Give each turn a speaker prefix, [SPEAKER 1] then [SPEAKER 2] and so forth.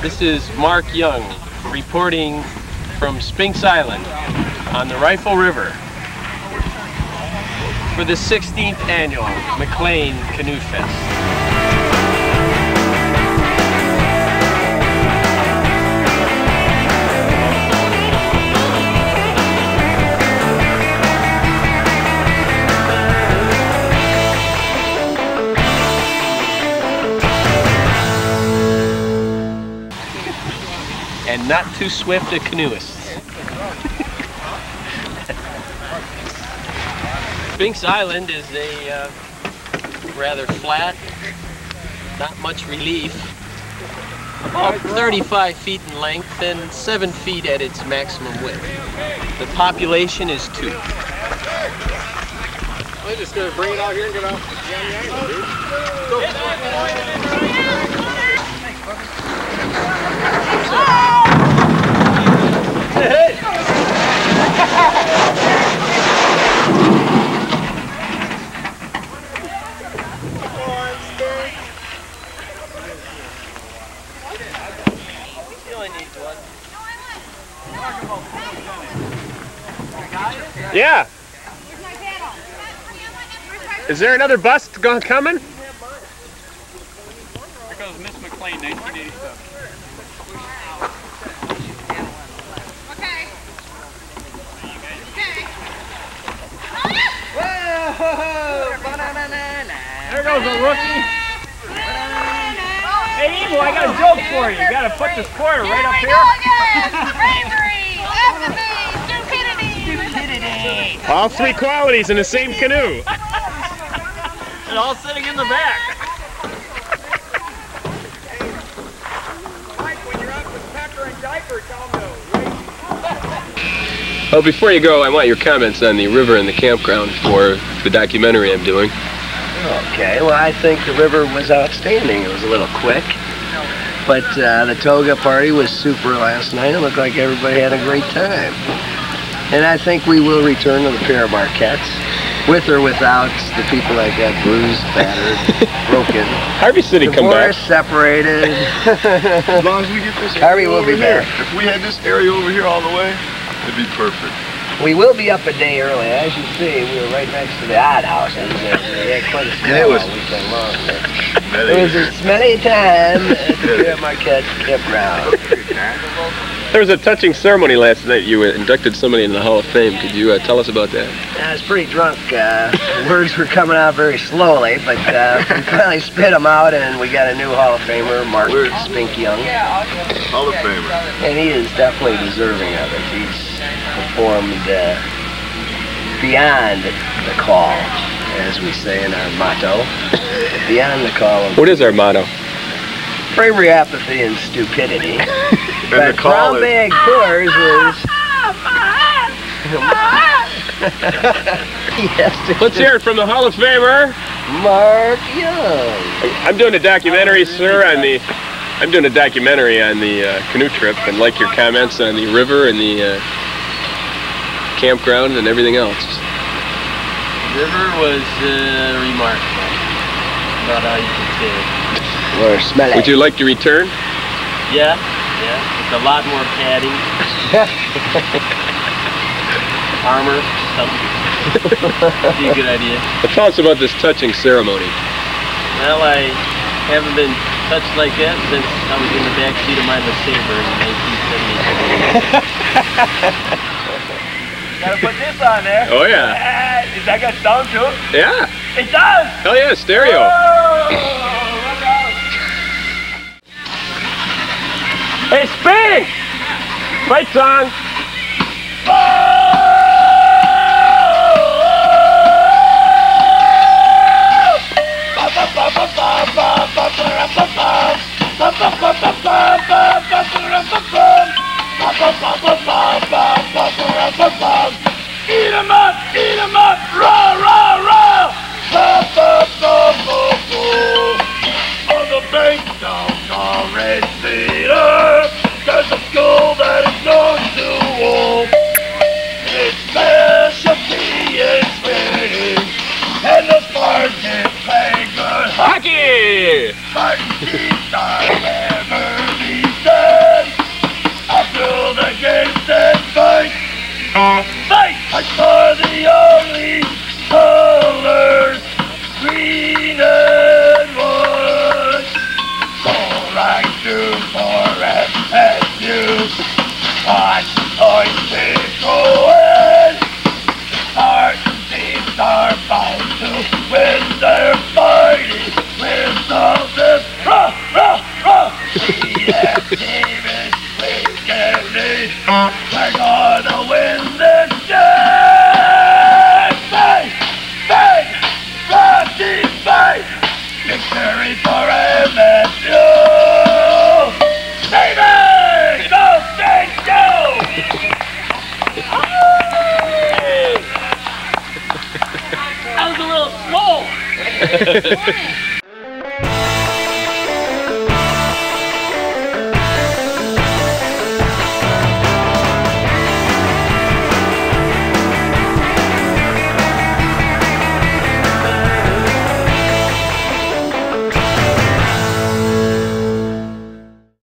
[SPEAKER 1] This is Mark Young reporting from Spinks Island on the Rifle River for the 16th annual McLaine Canoefest. And not too swift a canoeist. Spinks Island is a rather flat, not much relief, about 35 feet in length and 7 feet at its maximum width. The population is 2.
[SPEAKER 2] I'm just going to bring it out here and get off the angle, dude. Go. Hey!
[SPEAKER 1] You only need one.
[SPEAKER 2] Yeah. Is there another bus coming?
[SPEAKER 3] Here goes Miss McLaine, 1987.
[SPEAKER 2] There goes a rookie. Hey, Evo, I got a joke for you. You got to put the spoiler right up here.
[SPEAKER 4] Bravery, apathy, stupidity.
[SPEAKER 2] All 3 qualities in the same canoe.
[SPEAKER 1] And all sitting in the back.
[SPEAKER 2] Mike, when you're up with Pecker and Diaper, tell them to.
[SPEAKER 1] Well, before you go, I want your comments on the river and the campground for the documentary I'm doing.
[SPEAKER 5] Okay, well, I think the river was outstanding. It was a little quick, but the toga party was super last night. It looked like everybody had a great time. And I think we will return to the Pair of Marquettes, with or without the people that got bruised, battered, broken.
[SPEAKER 2] Harvey City come back.
[SPEAKER 5] Divorced, separated.
[SPEAKER 6] As long as we get this
[SPEAKER 5] Harvey
[SPEAKER 6] area
[SPEAKER 5] will
[SPEAKER 6] over
[SPEAKER 5] be
[SPEAKER 6] here.
[SPEAKER 5] back.
[SPEAKER 6] If we had this area over here all the way, it'd be perfect.
[SPEAKER 5] We will be up a day early. As you see, we were right next to the odd houses. We had quite a smell all weekend long. It was a smelly time at the Pair of Marquette campground.
[SPEAKER 1] There was a touching ceremony last night. You inducted somebody in the Hall of Fame. Could you tell us about that?
[SPEAKER 5] I was pretty drunk. Words were coming out very slowly, but we finally spit them out, and we got a new Hall of Famer, Mark Spink Young.
[SPEAKER 6] Hall of Famer.
[SPEAKER 5] And he is definitely deserving of it. He's performed beyond the call, as we say in our motto. Beyond the call of...
[SPEAKER 1] What is our motto?
[SPEAKER 5] Bravery, apathy, and stupidity.
[SPEAKER 6] And
[SPEAKER 5] but
[SPEAKER 6] the call
[SPEAKER 5] Brown
[SPEAKER 6] is...
[SPEAKER 5] Bag Tours is... Yes,
[SPEAKER 1] Let's hear it from the Hall of Famer,
[SPEAKER 5] Mark Young.
[SPEAKER 1] I'm doing a documentary, sir, on the... I'm doing a documentary on the canoe trip, and like your comments on the river and the campground and everything else. The river was remarkable. About all you can say.
[SPEAKER 5] Or smelly.
[SPEAKER 1] Would you like to return?
[SPEAKER 7] Yeah. It's a lot more padding. Armor, something. Be a good idea.
[SPEAKER 1] Well, tell us about this touching ceremony.
[SPEAKER 7] Well, I haven't been touched like that since I was in the back seat of my LeSabre in 1978.
[SPEAKER 2] Gotta put this on there.
[SPEAKER 1] Oh, yeah.
[SPEAKER 2] Does that got sound to it?
[SPEAKER 1] Yeah.
[SPEAKER 2] It does!
[SPEAKER 1] Hell yeah, stereo.
[SPEAKER 2] Oh, look out. Hey, Spink! Fight song! Eat 'em up, rah, rah, rah! On the bank down Orange Theater, there's a school that is known to all. Its specialty is spinning, and the Spartans play good hockey. Spartans are ever these days.
[SPEAKER 5] Bye.